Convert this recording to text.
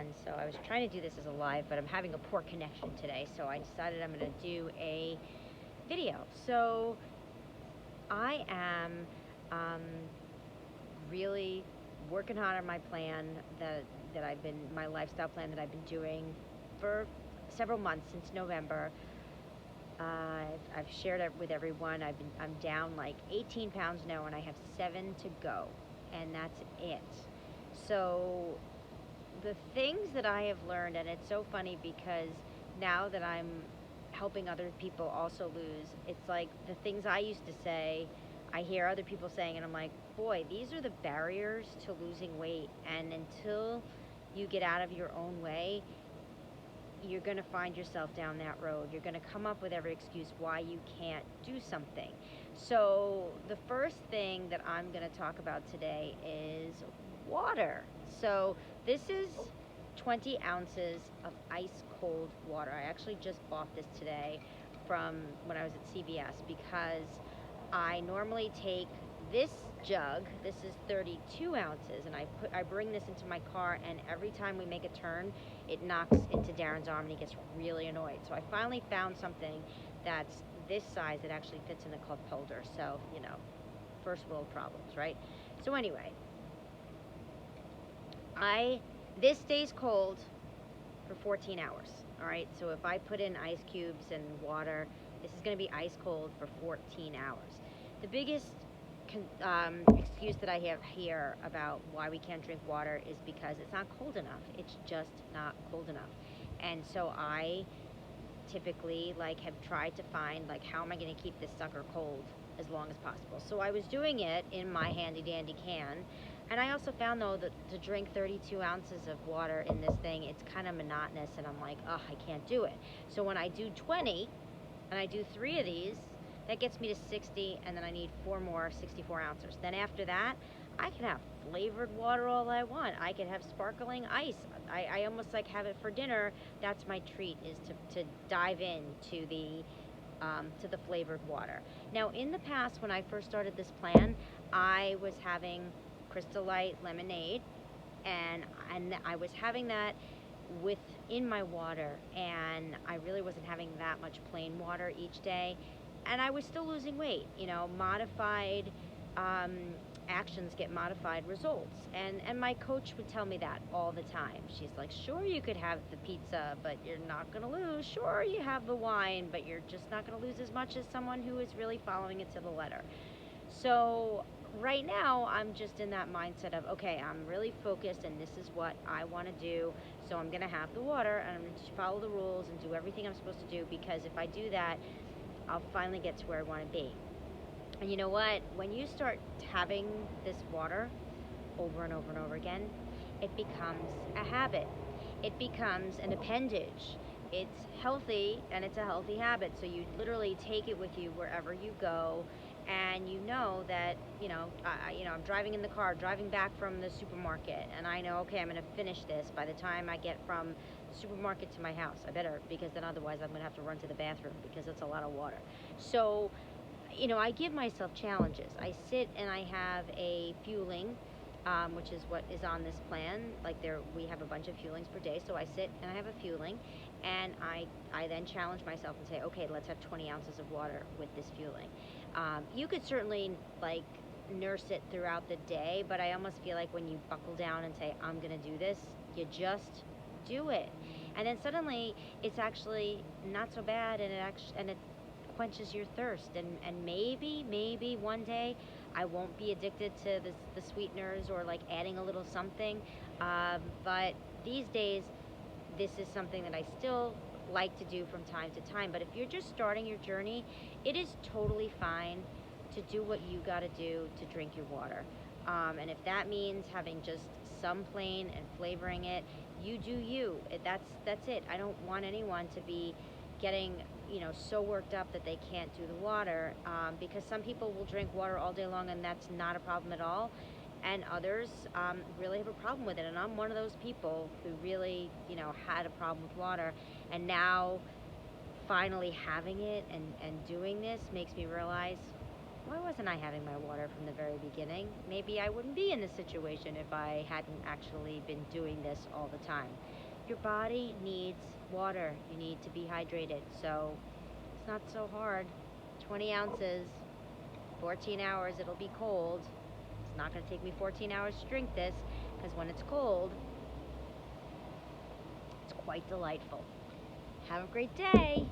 everyone. So I was trying to do this as a live, but I'm having a poor connection today, so I decided I'm going to do a video. So I am really working hard on my plan that I've been my lifestyle plan that I've been doing for several months since November. I've shared it with everyone. I'm down like 18 pounds now, and I have 7 to go, and that's it. So the things that I have learned, and it's so funny because now that I'm helping other people also lose, it's like the things I used to say, I hear other people saying, and I'm like, boy, these are the barriers to losing weight. And until you get out of your own way, you're going to find yourself down that road. You're going to come up with every excuse why you can't do something. So the first thing that I'm going to talk about today is water. So this is 20 ounces of ice cold water. I actually just bought this today from when I was at CVS because I normally take this jug. This is 32 ounces, and I bring this into my car, and every time we make a turn, it knocks into Darren's arm, and he gets really annoyed. So I finally found something that's this size that actually fits in the cup holder. So, first world problems, right? So anyway, this stays cold for 14 hours. All right, so if I put in ice cubes and water, this is going to be ice cold for 14 hours. The biggest excuse that I have here about why we can't drink water is because it's not cold enough. It's just not cold enough. And so I typically have tried to find how am I going to keep this sucker cold as long as possible. So I was doing it in my handy dandy can, and I also found though that to drink 32 ounces of water in this thing, it's kind of monotonous, and I'm like, oh, I can't do it. So when I do 20 and I do 3 of these, that gets me to 60, and then I need 4 more 64 ounces. Then after that, I can have flavored water all I want. I can have sparkling ice. I almost have it for dinner. That's my treat, is to dive into to the flavored water. Now, in the past, when I first started this plan, I was having Crystal Light lemonade, and I was having that within my water, and I really wasn't having that much plain water each day, and I was still losing weight. Modified actions get modified results, and my coach would tell me that all the time. She's like, sure, you could have the pizza, but you're not going to lose. Sure, you have the wine, but you're just not going to lose as much as someone who is really following it to the letter. So right now, I'm just in that mindset of, okay, I'm really focused, and this is what I want to do. So I'm going to have the water, and I'm going to follow the rules and do everything I'm supposed to do, because if I do that, I'll finally get to where I want to be. And you know what? When you start having this water over and over and over again, it becomes a habit. It becomes an appendage. It's healthy, and it's a healthy habit. So you literally take it with you wherever you go, and you know that, I'm driving in the car, driving back from the supermarket, and I know, okay, I'm going to finish this by the time I get from the supermarket to my house. I better, because then otherwise I'm going to have to run to the bathroom, because it's a lot of water. So, I give myself challenges. I sit and I have a fueling, which is what is on this plan. We have a bunch of fuelings per day, so I sit and I have a fueling, and I then challenge myself and say, okay, let's have 20 ounces of water with this fueling. You could certainly nurse it throughout the day, but I almost feel like when you buckle down and say, I'm gonna do this, you just do it, and then suddenly it's actually not so bad, and it quenches your thirst, and maybe one day I won't be addicted to the sweeteners, or adding a little something, but these days this is something that I still like to do from time to time. But if you're just starting your journey, it is totally fine to do what you got to do to drink your water, and if that means having just some plain and flavoring it, you do you. That's it. I don't want anyone to be getting so worked up that they can't do the water, because some people will drink water all day long, and that's not a problem at all, and others really have a problem with it, and I'm one of those people who really had a problem with water, and now finally having it and doing this makes me realize, why wasn't I having my water from the very beginning? Maybe I wouldn't be in this situation if I hadn't actually been doing this all the time. Your body needs water. You need to be hydrated. So it's not so hard. 20 ounces, 14 hours, it'll be cold. It's not going to take me 14 hours to drink this, because when it's cold, it's quite delightful. Have a great day.